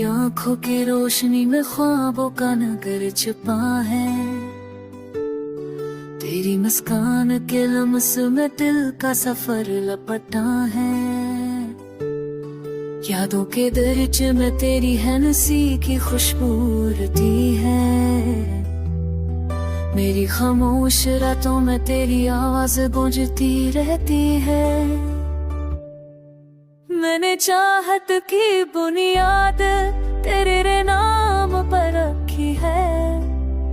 आंखों की रोशनी में ख्वाबों का नगर छुपा है। तेरी मुस्कान के लम्स में दिल का सफर लपटा है। यादों के दरिच में तेरी हंसी की खुशबू उड़ती है। मेरी खामोश रातों में तेरी आवाज गूंजती रहती है। मैंने चाहत की बुनियाद तेरे नाम पर रखी है।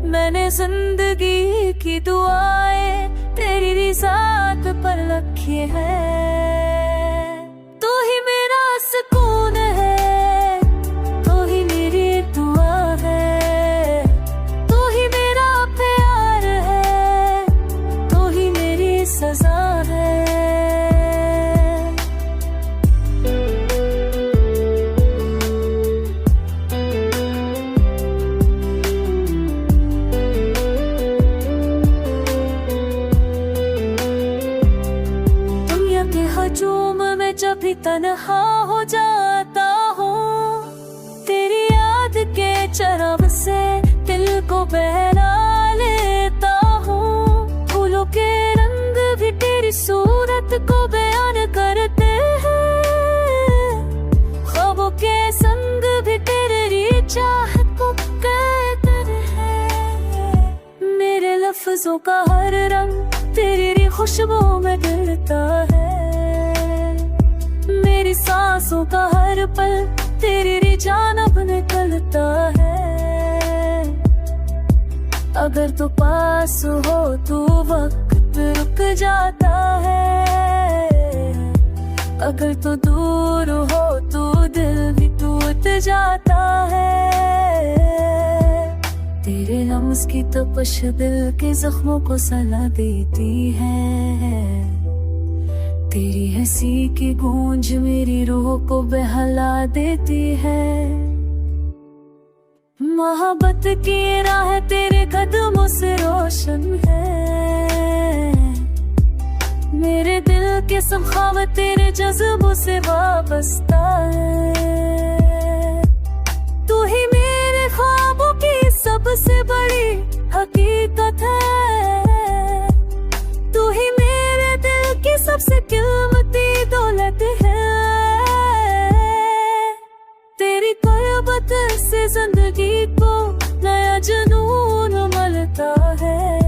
मैंने जिंदगी की दुआएं तेरी रिज़ात पर रखी है। तू ही मेरा सुकून है, तू ही मेरी दुआ है। तू ही मेरा प्यार है, तू ही मेरी सजा है। हजूम में जब भी तन्हा हो जाता हूँ, तेरी याद के चरब से दिल को बहला लेता हूँ। फूलों के रंग भी तेरी सूरत को बयान करते हैं। ख्वाबों के संग भी तेरी चाहत को कहते हैं। मेरे लफ्जों का हर रंग तेरी खुशबू में गिरता है। मेरी सांसों का हर पल तेरी जानब निकलता है। अगर तू पास हो तो वक्त रुक जाता है। अगर तू दूर हो तो दिल भी टूट जाता है। तेरे लम्स की तपश दिल के जख्मों को सला देती है। तेरी हंसी की गूंज मेरी रूह को बहला देती है। मोहब्बत की राह तेरे कदमों से रोशन है। मेरे दिल के सब ख्वाब तेरे जज्बों से वाबस्ता है। तू ही मेरे ख्वाबों की सबसे बड़ी हकीकत है। तू ही मेरे दिल की सबसे कीमती दौलत है। तेरी कुर्बत से जिंदगी को नया जुनून मिलता है।